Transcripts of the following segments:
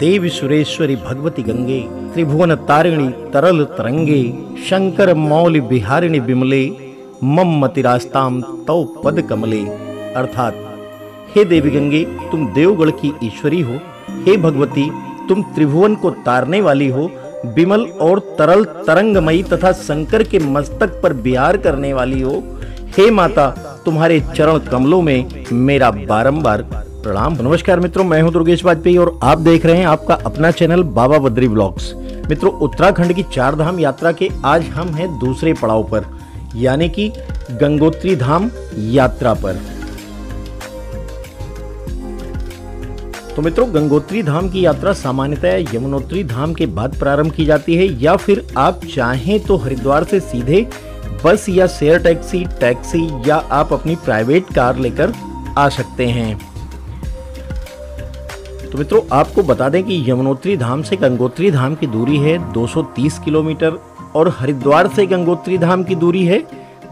देवी सुरेश्वरी भगवती गंगे, त्रिभुवन तारिणी तरल तरंगे, शंकर मौलि बिहारिणी बिमले, मम मतिरास्ताम तव पद कमले। अर्थात हे देवी गंगे, तुम देवगढ़ की ईश्वरी हो। हे भगवती, तुम त्रिभुवन को तारने वाली हो, बिमल और तरल तरंगमयी तथा शंकर के मस्तक पर विहार करने वाली हो। हे माता, तुम्हारे चरण कमलों में मेरा बारंबार प्रणाम। नमस्कार मित्रों, मैं हूं दुर्गेश वाजपेयी और आप देख रहे हैं आपका अपना चैनल बाबा बद्री ब्लॉग्स। मित्रों, उत्तराखंड की 4 धाम यात्रा के आज हम हैं दूसरे पड़ाव पर, यानी कि गंगोत्री धाम यात्रा पर। तो मित्रों, गंगोत्री धाम की यात्रा सामान्यतः यमुनोत्री धाम के बाद प्रारंभ की जाती है, या फिर आप चाहें तो हरिद्वार से सीधे बस या शेयर टैक्सी या आप अपनी प्राइवेट कार लेकर आ सकते हैं। तो मित्रों, आपको बता दें कि यमुनोत्री धाम से गंगोत्री धाम की दूरी है 230 किलोमीटर और हरिद्वार से गंगोत्री धाम की दूरी है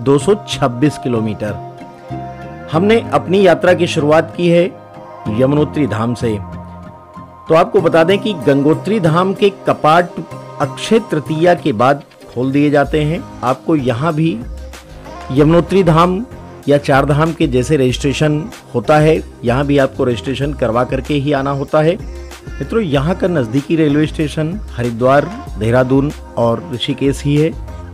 226 किलोमीटर। हमने अपनी यात्रा की शुरुआत की है यमुनोत्री धाम से। तो आपको बता दें कि गंगोत्री धाम के कपाट अक्षय तृतीया के बाद खोल दिए जाते हैं। आपको यहाँ भी यमुनोत्री धाम या 4 धाम के जैसे रजिस्ट्रेशन होता है, यहाँ भी आपको रजिस्ट्रेशन करवा करके ही आना होता है। मित्रों, यहाँ का नज़दीकी रेलवे स्टेशन हरिद्वार, देहरादून और ऋषिकेश ही है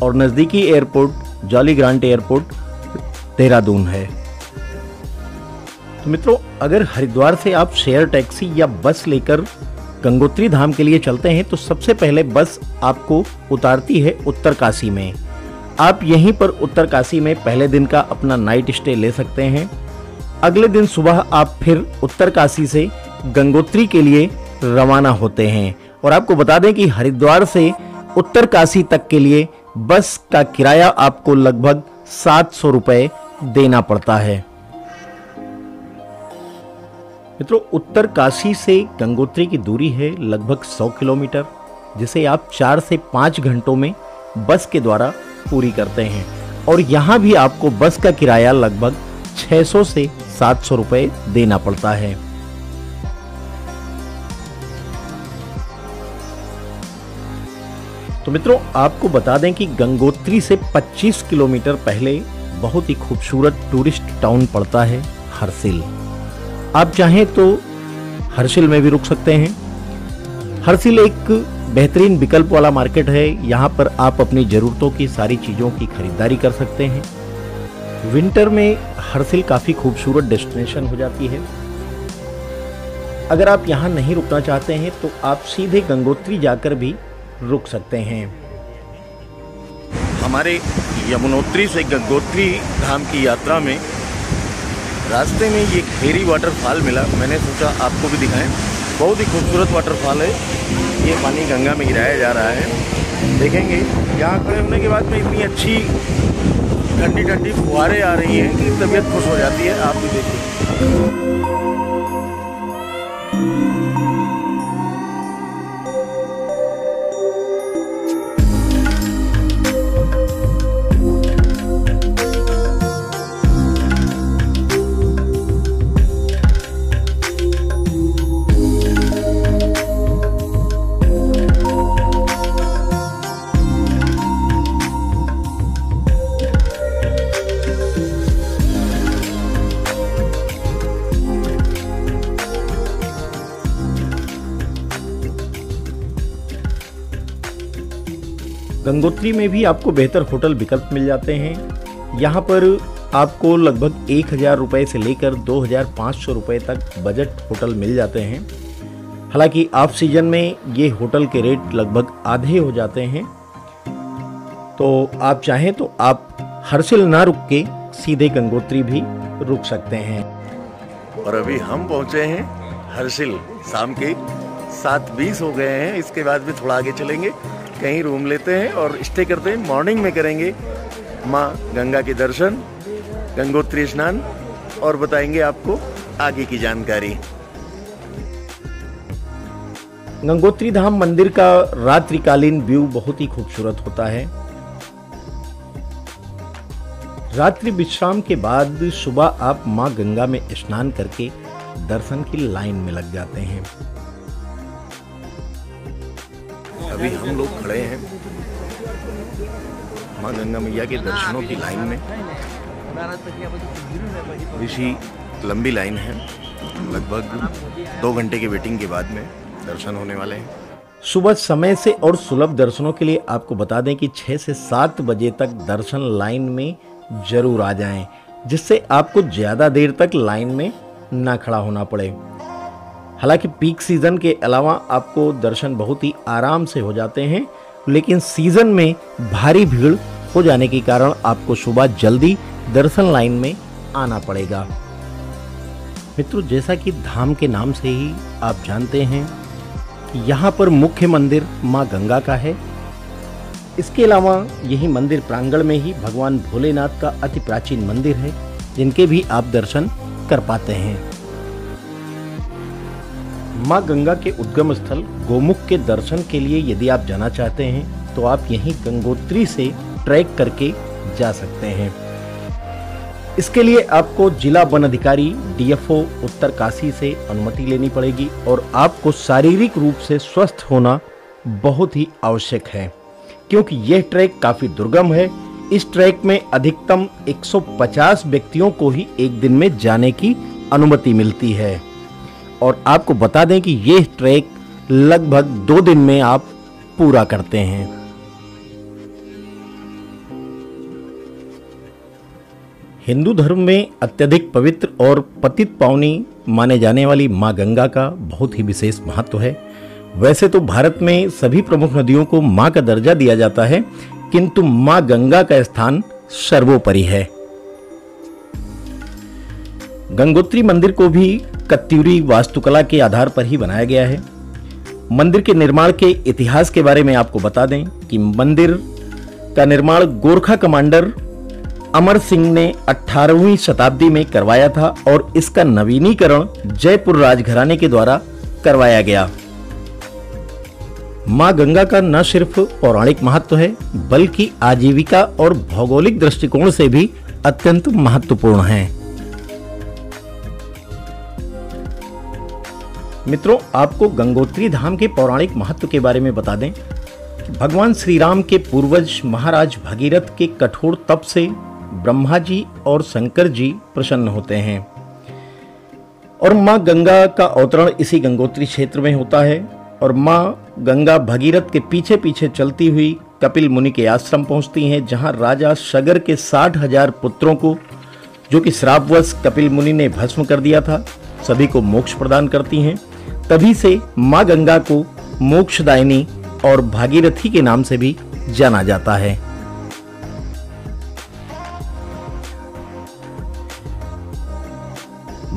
और नज़दीकी airport jolly grant airport Dehradun है। तो मित्रों, अगर हरिद्वार से आप शेयर टैक्सी या बस लेकर गंगोत्री धाम के लिए चलते हैं तो सबसे पहले बस आपको उतारती है उत्तरकाशी में। आप यहीं पर उत्तरकाशी में पहले दिन का अपना नाइट स्टे ले सकते हैं। अगले दिन सुबह आप फिर उत्तरकाशी से गंगोत्री के लिए रवाना होते हैं। और आपको बता दें कि हरिद्वार से उत्तरकाशी तक के लिए बस का किराया आपको लगभग 700 रुपये देना पड़ता है। मित्रों, उत्तरकाशी से गंगोत्री की दूरी है लगभग 100 किलोमीटर, जिसे आप 4 से 5 घंटों में बस के द्वारा पूरी करते हैं। और यहाँ भी आपको बस का किराया लगभग 600 से 700 रुपये देना पड़ता है। तो मित्रों, आपको बता दें कि गंगोत्री से 25 किलोमीटर पहले बहुत ही खूबसूरत टूरिस्ट टाउन पड़ता है हर्षिल। आप चाहें तो हर्षिल में भी रुक सकते हैं। हर्षिल एक बेहतरीन विकल्प वाला मार्केट है। यहाँ पर आप अपनी ज़रूरतों की सारी चीज़ों की खरीदारी कर सकते हैं। विंटर में हर्षिल काफ़ी खूबसूरत डेस्टिनेशन हो जाती है। अगर आप यहाँ नहीं रुकना चाहते हैं तो आप सीधे गंगोत्री जाकर भी रुक सकते हैं। हमारे यमुनोत्री से गंगोत्री धाम की यात्रा में रास्ते में ये खेरी वाटरफॉल मिला। मैंने सोचा आपको भी दिखाएं। बहुत ही खूबसूरत वाटरफॉल है। ये पानी गंगा में गिराया जा रहा है। देखेंगे यहाँ खड़े होने के बाद में इतनी अच्छी ठंडी ठंडी फुहारें आ रही हैं कि तबीयत खुश हो जाती है। आप भी देखिए। गंगोत्री में भी आपको बेहतर होटल विकल्प मिल जाते हैं। यहाँ पर आपको लगभग 1000 रुपये से लेकर 2500 रुपये तक बजट होटल मिल जाते हैं। हालांकि ऑफ सीजन में ये होटल के रेट लगभग आधे हो जाते हैं। तो आप चाहें तो आप हर्षिल ना रुक के सीधे गंगोत्री भी रुक सकते हैं। और अभी हम पहुँचे हैं हर्षिल। शाम के 7:20 हो गए हैं। इसके बाद भी थोड़ा आगे चलेंगे, कहीं रूम लेते हैं और स्टे करते हैं। मॉर्निंग में करेंगे माँ गंगा के दर्शन, गंगोत्री स्नान और बताएंगे आपको आगे की जानकारी। गंगोत्री धाम मंदिर का रात्रिकालीन व्यू बहुत ही खूबसूरत होता है। रात्रि विश्राम के बाद सुबह आप माँ गंगा में स्नान करके दर्शन की लाइन में लग जाते हैं। अभी हम लोग खड़े हैं माँ गंगा मैया के दर्शनों की लाइन में। इसी लंबी लाइन है, लगभग 2 घंटे की वेटिंग के बाद में दर्शन होने वाले हैं। सुबह समय से और सुलभ दर्शनों के लिए आपको बता दें कि 6 से 7 बजे तक दर्शन लाइन में जरूर आ जाएं, जिससे आपको ज़्यादा देर तक लाइन में ना खड़ा होना पड़े। हालांकि पीक सीज़न के अलावा आपको दर्शन बहुत ही आराम से हो जाते हैं, लेकिन सीज़न में भारी भीड़ हो जाने के कारण आपको सुबह जल्दी दर्शन लाइन में आना पड़ेगा। मित्रों, जैसा कि धाम के नाम से ही आप जानते हैं कि यहाँ पर मुख्य मंदिर माँ गंगा का है। इसके अलावा यही मंदिर प्रांगण में ही भगवान भोलेनाथ का अति प्राचीन मंदिर है, जिनके भी आप दर्शन कर पाते हैं। माँ गंगा के उद्गम स्थल गोमुख के दर्शन के लिए यदि आप जाना चाहते हैं तो आप यहीं गंगोत्री से ट्रैक करके जा सकते हैं। इसके लिए आपको जिला वन अधिकारी DFO उत्तरकाशी से अनुमति लेनी पड़ेगी और आपको शारीरिक रूप से स्वस्थ होना बहुत ही आवश्यक है, क्योंकि यह ट्रैक काफी दुर्गम है। इस ट्रैक में अधिकतम 150 व्यक्तियों को ही एक दिन में जाने की अनुमति मिलती है और आपको बता दें कि यह ट्रैक लगभग 2 दिन में आप पूरा करते हैं। हिंदू धर्म में अत्यधिक पवित्र और पतित पावनी माने जाने वाली माँ गंगा का बहुत ही विशेष महत्व है। वैसे तो भारत में सभी प्रमुख नदियों को माँ का दर्जा दिया जाता है, किंतु माँ गंगा का स्थान सर्वोपरि है। गंगोत्री मंदिर को भी कत्यूरी वास्तुकला के आधार पर ही बनाया गया है। मंदिर के निर्माण के इतिहास के बारे में आपको बता दें कि मंदिर का निर्माण गोरखा कमांडर अमर सिंह ने 18वीं शताब्दी में करवाया था और इसका नवीनीकरण जयपुर राजघराने के द्वारा करवाया गया। मां गंगा का न सिर्फ पौराणिक महत्व है, बल्कि आजीविका और भौगोलिक दृष्टिकोण से भी अत्यंत महत्वपूर्ण है। मित्रों, आपको गंगोत्री धाम के पौराणिक महत्व के बारे में बता दें कि भगवान श्री राम के पूर्वज महाराज भगीरथ के कठोर तप से ब्रह्मा जी और शंकर जी प्रसन्न होते हैं और मां गंगा का अवतरण इसी गंगोत्री क्षेत्र में होता है और मां गंगा भगीरथ के पीछे पीछे चलती हुई कपिल मुनि के आश्रम पहुंचती हैं, जहां राजा सगर के 60,000 पुत्रों को, जो कि श्रापवश कपिल मुनि ने भस्म कर दिया था, सभी को मोक्ष प्रदान करती हैं। तभी से मां गंगा को मोक्षदायिनी और भागीरथी के नाम से भी जाना जाता है।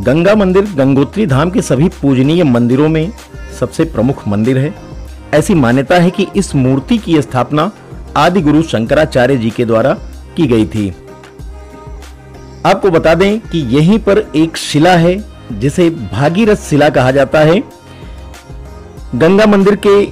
गंगा मंदिर गंगोत्री धाम के सभी पूजनीय मंदिरों में सबसे प्रमुख मंदिर है। ऐसी मान्यता है कि इस मूर्ति की स्थापना आदि गुरु शंकराचार्य जी के द्वारा की गई थी। आपको बता दें कि यहीं पर एक शिला है जिसे भागीरथ शिला कहा जाता है। गंगा मंदिर के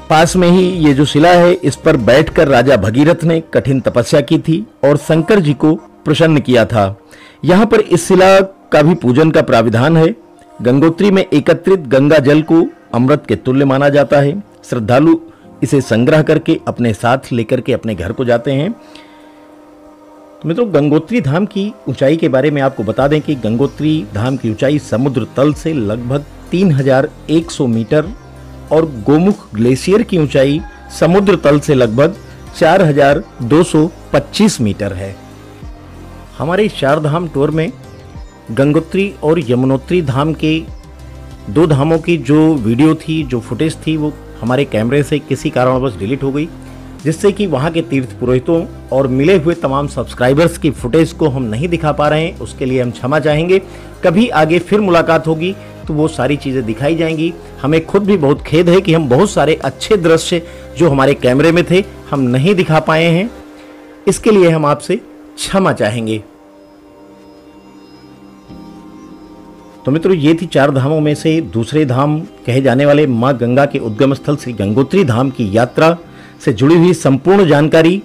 पास में ही ये जो शिला है, इस पर बैठकर राजा भगीरथ ने कठिन तपस्या की थी और शंकर जी को प्रसन्न किया था। यहाँ पर इस शिला का भी पूजन का प्राविधान है। गंगोत्री में एकत्रित गंगा जल को अमृत के तुल्य माना जाता है। श्रद्धालु इसे संग्रह करके अपने साथ लेकर के अपने घर को जाते हैं। तो मित्रों, गंगोत्री धाम की ऊंचाई के बारे में आपको बता दें कि गंगोत्री धाम की ऊंचाई समुद्र तल से लगभग 3100 मीटर और गोमुख ग्लेशियर की ऊंचाई समुद्र तल से लगभग 4225 मीटर है। हमारे 4 धाम टूर में गंगोत्री और यमुनोत्री धाम के 2 धामों की जो वीडियो थी, जो फुटेज थी, वो हमारे कैमरे से किसी कारणवश डिलीट हो गई, जिससे कि वहाँ के तीर्थ पुरोहितों और मिले हुए तमाम सब्सक्राइबर्स की फुटेज को हम नहीं दिखा पा रहे हैं। उसके लिए हम क्षमा चाहेंगे। कभी आगे फिर मुलाकात होगी तो वो सारी चीज़ें दिखाई जाएंगी। हमें खुद भी बहुत खेद है कि हम बहुत सारे अच्छे दृश्य जो हमारे कैमरे में थे हम नहीं दिखा पाए हैं। इसके लिए हम आपसे क्षमा चाहेंगे। तो मित्रों, ये थी 4 धामों में से दूसरे धाम कहे जाने वाले मां गंगा के उद्गम स्थल श्री गंगोत्री धाम की यात्रा से जुड़ी हुई संपूर्ण जानकारी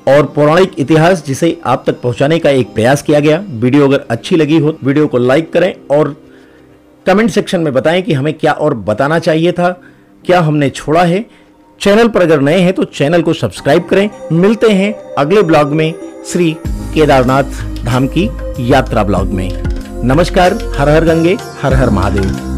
और पौराणिक इतिहास, जिसे आप तक पहुंचाने का एक प्रयास किया गया। वीडियो अगर अच्छी लगी हो वीडियो को लाइक करें और कमेंट सेक्शन में बताएं कि हमें क्या और बताना चाहिए था, क्या हमने छोड़ा है, चैनल पर अगर नए हैं तो चैनल को सब्सक्राइब करें। मिलते हैं अगले ब्लॉग में श्री केदारनाथ धाम की यात्रा ब्लॉग में। नमस्कार। हर हर गंगे, हर हर महादेव।